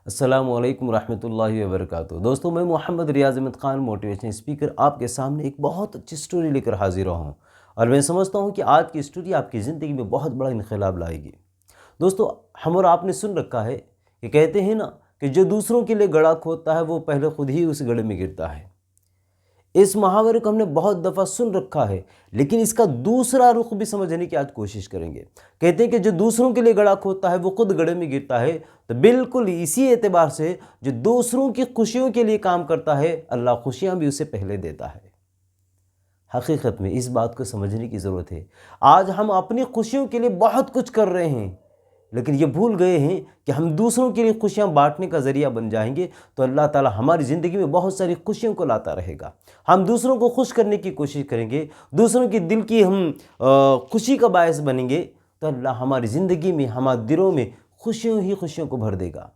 अस्सलामुअलैकुम रहमतुल्लाहि व बरकातुहू। दोस्तों, मैं मोहम्मद रियाज़ अहमद ख़ान मोटिवेशनल स्पीकर आपके सामने एक बहुत अच्छी स्टोरी लेकर हाजिर हूँ और मैं समझता हूँ कि आज की स्टोरी आपकी ज़िंदगी में बहुत बड़ा इनकलाब लाएगी। दोस्तों, हम और आपने सुन रखा है कि कहते हैं ना कि जो दूसरों के लिए गड्ढा खोदता है वो पहले खुद ही उस गड्ढे में गिरता है। इस मुहावरे को हमने बहुत दफ़ा सुन रखा है, लेकिन इसका दूसरा रुख भी समझने की आज कोशिश करेंगे। कहते हैं कि जो दूसरों के लिए गड्ढा खोदता है वो खुद गड्ढे में गिरता है। तो बिल्कुल इसी एतबार से जो दूसरों की खुशियों के लिए काम करता है, अल्लाह खुशियाँ भी उसे पहले देता है। हकीकत में इस बात को समझने की ज़रूरत है। आज हम अपनी खुशियों के लिए बहुत कुछ कर रहे हैं, लेकिन ये भूल गए हैं कि हम दूसरों के लिए खुशियाँ बांटने का ज़रिया बन जाएंगे तो अल्लाह ताला हमारी ज़िंदगी में बहुत सारी खुशियों को लाता रहेगा। हम दूसरों को खुश करने की कोशिश करेंगे, दूसरों के दिल की हम खुशी का बायस बनेंगे तो अल्लाह हमारी ज़िंदगी में, हमारे दिलों में खुशियों ही खुशियों को भर देगा।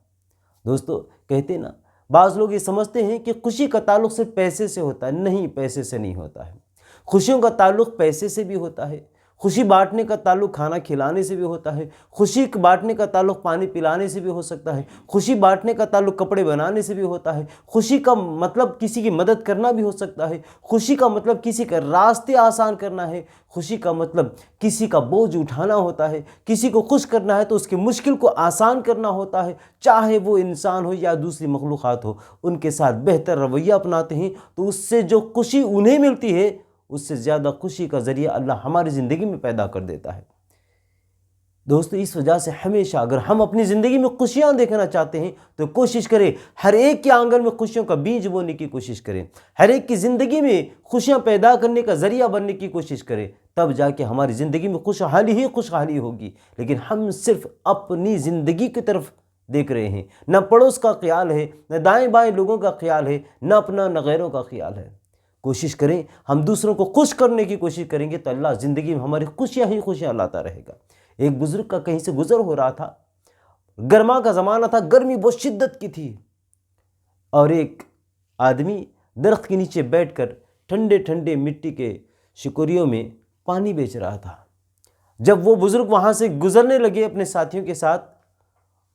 दोस्तों, कहते ना, बाज़ लोग ये समझते हैं कि खुशी का ताल्लुक़ सिर्फ पैसे से होता है। नहीं, पैसे से नहीं होता है। खुशियों का ताल्लुक़ पैसे से भी होता है। खुशी बांटने का ताल्लुक़ खाना खिलाने से भी होता है। खुशी बांटने का ताल्लुक़ पानी पिलाने से भी हो सकता है। खुशी बांटने का ताल्लुक़ कपड़े बनाने से भी होता है। खुशी का मतलब किसी की मदद करना भी हो सकता है। खुशी का मतलब किसी का रास्ते आसान करना है। खुशी का मतलब किसी का बोझ उठाना होता है। किसी को खुश करना है तो उसकी मुश्किल को आसान करना होता है। चाहे वो इंसान हो या दूसरी मखलूक़ात हो, उनके साथ बेहतर रवैया अपनाते हैं तो उससे जो खुशी उन्हें मिलती है उससे ज़्यादा खुशी का ज़रिया अल्लाह हमारी ज़िंदगी में पैदा कर देता है। दोस्तों, इस वजह से हमेशा अगर हम अपनी ज़िंदगी में खुशियाँ देखना चाहते हैं तो कोशिश करें हर एक के आंगन में खुशियों का बीज बोने की कोशिश करें। हर एक की ज़िंदगी में खुशियाँ पैदा करने का ज़रिया बनने की कोशिश करें, तब जाके हमारी ज़िंदगी में खुशहाली ही खुशहाली होगी। लेकिन हम सिर्फ अपनी ज़िंदगी की तरफ देख रहे हैं, न पड़ोस का ख्याल है, न दाएँ बाएँ लोगों का ख्याल है, न अपना न गैरों का ख्याल है। कोशिश करें हम दूसरों को खुश करने की कोशिश करेंगे तो अल्लाह ज़िंदगी में हमारी खुशियाँ ही खुशियाँ लाता रहेगा। एक बुज़ुर्ग का कहीं से गुज़र हो रहा था, गर्मा का ज़माना था, गर्मी बहुत शिद्दत की थी और एक आदमी दरख्त के नीचे बैठकर ठंडे ठंडे मिट्टी के शिकोरियों में पानी बेच रहा था। जब वो बुज़ुर्ग वहाँ से गुज़रने लगे अपने साथियों के साथ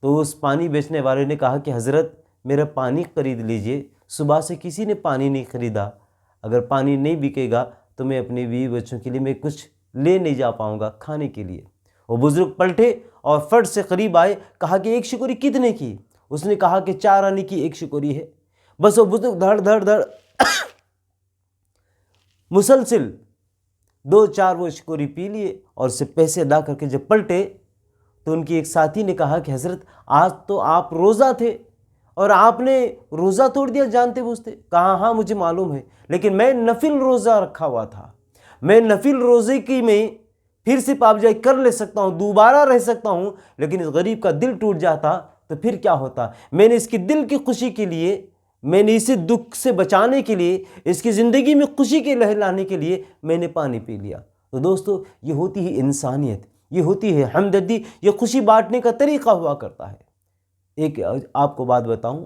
तो उस पानी बेचने वाले ने कहा कि हज़रत, मेरा पानी ख़रीद लीजिए, सुबह से किसी ने पानी नहीं ख़रीदा। अगर पानी नहीं बिकेगा तो मैं अपने बीवी बच्चों के लिए मैं कुछ ले नहीं जा पाऊँगा खाने के लिए। वो बुज़ुर्ग पलटे और फट से करीब आए, कहा कि एक शिकोरी कितने की? उसने कहा कि 4 आने की एक शिकोरी है। बस वो बुज़ुर्ग धड़ धड़ धड़ मुसलसिल 2-4 वो शिकोरी पी लिए और उससे पैसे अदा करके जब पलटे तो उनकी एक साथी ने कहा कि हज़रत, आज तो आप रोज़ा थे और आपने रोज़ा तोड़ दिया जानते बूझते। कहा हाँ मुझे मालूम है, लेकिन मैं नफिल रोज़ा रखा हुआ था। मैं नफिल रोज़े की में फिर से पाबजाई कर ले सकता हूँ, दोबारा रह सकता हूँ, लेकिन इस गरीब का दिल टूट जाता तो फिर क्या होता। मैंने इसकी दिल की खुशी के लिए, मैंने इसे दुख से बचाने के लिए, इसकी ज़िंदगी में खुशी के लहर लाने के लिए मैंने पानी पी लिया। तो दोस्तों, ये होती है इंसानियत, ये होती है हमदर्दी, ये खुशी बांटने का तरीक़ा हुआ करता है। एक आपको बात बताऊं,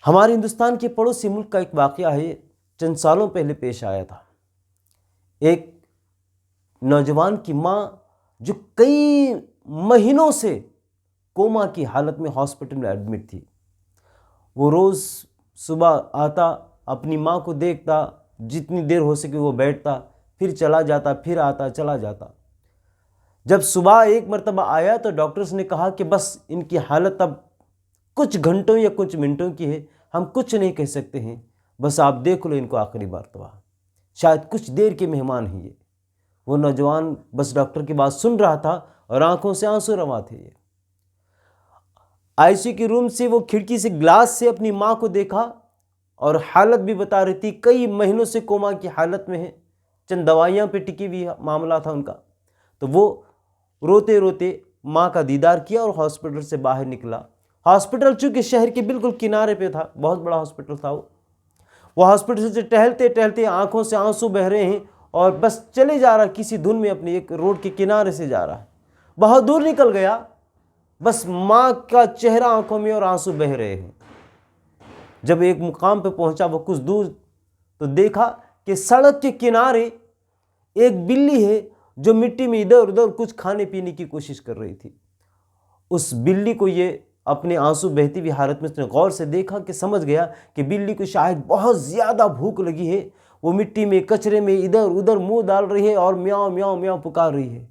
हमारे हिंदुस्तान के पड़ोसी मुल्क का एक वाक़या है, चंद सालों पहले पेश आया था। एक नौजवान की माँ जो कई महीनों से कोमा की हालत में हॉस्पिटल में एडमिट थी, वो रोज़ सुबह आता, अपनी माँ को देखता, जितनी देर हो सके वो बैठता, फिर चला जाता, फिर आता, चला जाता। जब सुबह एक मरतबा आया तो डॉक्टर्स ने कहा कि बस इनकी हालत अब कुछ घंटों या कुछ मिनटों की है, हम कुछ नहीं कह सकते हैं, बस आप देख लो इनको आखिरी मरतबा, शायद कुछ देर के मेहमान हैं ये। वो नौजवान बस डॉक्टर की बात सुन रहा था और आंखों से आंसू रवा थे। ये आईसीयू के रूम से वो खिड़की से ग्लास से अपनी माँ को देखा और हालत भी बता रही थी, कई महीनों से कोमा की हालत में है, चंद दवाइयाँ पे टिकी हुई मामला था उनका। तो वो रोते रोते माँ का दीदार किया और हॉस्पिटल से बाहर निकला। हॉस्पिटल चूँकि शहर के बिल्कुल किनारे पे था, बहुत बड़ा हॉस्पिटल था वो हॉस्पिटल से टहलते टहलते आंखों से आंसू बह रहे हैं और बस चले जा रहा किसी धुन में, अपनी एक रोड के किनारे से जा रहा है। बहुत दूर निकल गया, बस माँ का चेहरा आंखों में और आंसू बह रहे हैं। जब एक मुकाम पे पहुंचा वो कुछ दूर तो देखा कि सड़क के किनारे एक बिल्ली है जो मिट्टी में इधर उधर कुछ खाने पीने की कोशिश कर रही थी। उस बिल्ली को ये अपने आंसू बहती हुई हालत में उसने गौर से देखा कि समझ गया कि बिल्ली को शायद बहुत ज़्यादा भूख लगी है। वो मिट्टी में कचरे में इधर उधर मुंह डाल रही है और म्याऊं म्याऊं म्याऊं पुकार रही है।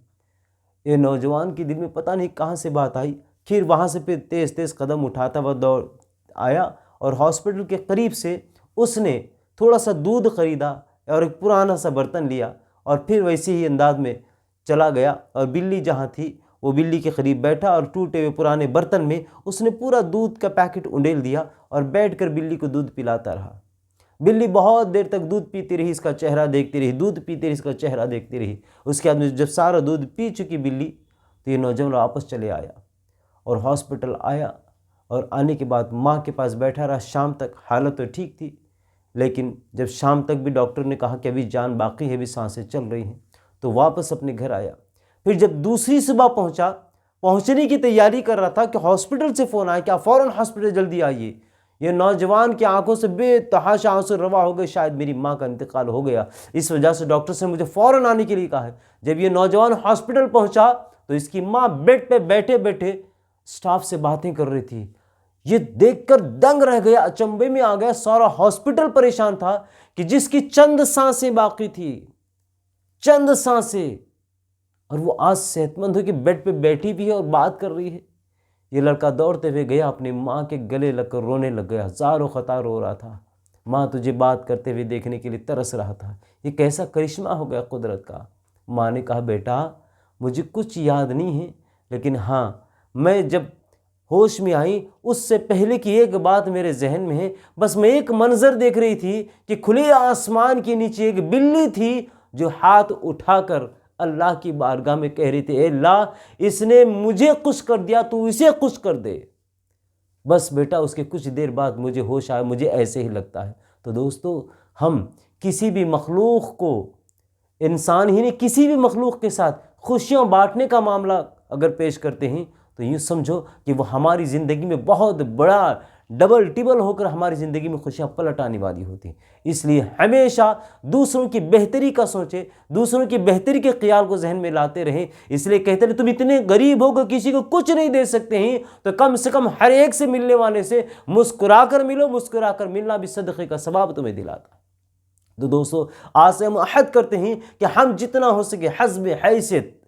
ये नौजवान के दिल में पता नहीं कहाँ से बात आई। फिर वहाँ से फिर तेज़ तेज़ कदम उठाता हुआ दौड़ आया और हॉस्पिटल के करीब से उसने थोड़ा सा दूध खरीदा और एक पुराना सा बर्तन लिया और फिर वैसे ही अंदाज में चला गया और बिल्ली जहाँ थी वो बिल्ली के करीब बैठा और टूटे हुए पुराने बर्तन में उसने पूरा दूध का पैकेट उंडेल दिया और बैठकर बिल्ली को दूध पिलाता रहा। बिल्ली बहुत देर तक दूध पीती रही, इसका चेहरा देखती रही, दूध पीती रही, इसका चेहरा देखती रही। उसके बाद में जब सारा दूध पी चुकी बिल्ली तो ये नौजवान वापस चले आया और हॉस्पिटल आया और आने के बाद माँ के पास बैठा रहा। शाम तक हालत तो ठीक थी, लेकिन जब शाम तक भी डॉक्टर ने कहा कि अभी जान बाकी है, अभी सांसें चल रही हैं, तो वापस अपने घर आया। फिर जब दूसरी सुबह पहुंचने की तैयारी कर रहा था कि हॉस्पिटल से फ़ोन आया कि आप फ़ौरन हॉस्पिटल जल्दी आइए। ये नौजवान की आंखों से बेतहाशा आंसू रवा हो गए, शायद मेरी माँ का इंतकाल हो गया, इस वजह से डॉक्टर से मुझे फ़ौरन आने के लिए कहा है। जब ये नौजवान हॉस्पिटल पहुंचा तो इसकी माँ बेड पे बैठे बैठे स्टाफ से बातें कर रही थी। ये देखकर दंग रह गया, अचंभे में आ गया। सारा हॉस्पिटल परेशान था कि जिसकी चंद सांसें बाकी थी, चंद सांसें, और वो आज सेहतमंद होकर बेड पे बैठी भी है और बात कर रही है। ये लड़का दौड़ते हुए गया, अपनी माँ के गले लगकर रोने लग गया। हजारों खता रो रहा था, माँ तुझे बात करते हुए देखने के लिए तरस रहा था। ये कैसा करिश्मा हो गया कुदरत का। माँ ने कहा बेटा मुझे कुछ याद नहीं है, लेकिन हाँ मैं जब होश में आई उससे पहले की एक बात मेरे जहन में है। बस मैं एक मंजर देख रही थी कि खुले आसमान के नीचे एक बिल्ली थी जो हाथ उठाकर अल्लाह की बारगाह में कह रही थी, ए अल्लाह इसने मुझे खुश कर दिया, तू इसे खुश कर दे। बस बेटा उसके कुछ देर बाद मुझे होश आया, मुझे ऐसे ही लगता है। तो दोस्तों हम किसी भी मखलूक को, इंसान ही नहीं किसी भी मखलूक के साथ खुशियाँ बांटने का मामला अगर पेश करते हैं तो यूँ समझो कि वो हमारी ज़िंदगी में बहुत बड़ा डबल टिबल होकर हमारी ज़िंदगी में खुशियाँ पलट आने वाली होती हैं। इसलिए हमेशा दूसरों की बेहतरी का सोचें, दूसरों की बेहतरी के ख्याल को जहन में लाते रहें। इसलिए कहते हैं तुम इतने गरीब हो कि किसी को कुछ नहीं दे सकते हैं, तो कम से कम हर एक से मिलने वाले से मुस्कुरा कर मिलो। मुस्कुरा कर मिलना भी सदक़े का सवाब तुम्हें दिलाता है। तो दोस्तों आज से हम अहद करते हैं कि हम जितना हो सके हस्ब हैसियत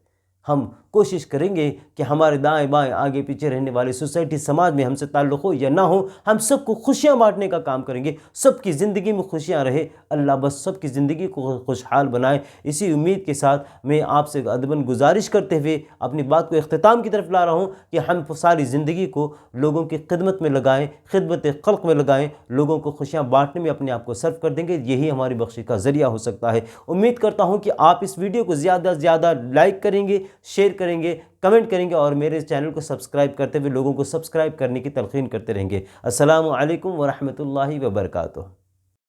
हम कोशिश करेंगे कि हमारे दाएं बाएं आगे पीछे रहने वाले सोसाइटी समाज में हमसे ताल्लुक़ हो या ना हो, हम सबको खुशियाँ बांटने का काम करेंगे। सबकी ज़िंदगी में खुशियाँ रहे, अल्लाह बस सबकी ज़िंदगी को खुशहाल बनाए। इसी उम्मीद के साथ मैं आपसे अदबन गुजारिश करते हुए अपनी बात को इख्तिताम की तरफ ला रहा हूँ कि हम सारी ज़िंदगी को लोगों की खिदमत में लगाएँ, खिदमत खल्क़ में लगाएँ, लोगों को खुशियाँ बाँटने में अपने आप को सर्व कर देंगे। यही हमारी बख्शी का ज़रिया हो सकता है। उम्मीद करता हूँ कि आप इस वीडियो को ज़्यादा से ज़्यादा लाइक करेंगे, शेयर करेंगे, कमेंट करेंगे और मेरे चैनल को सब्सक्राइब करते हुए लोगों को सब्सक्राइब करने की तलक़ीन करते रहेंगे। अस्सलामु अलैकुम व रहमतुल्लाहि व बरकातुहू।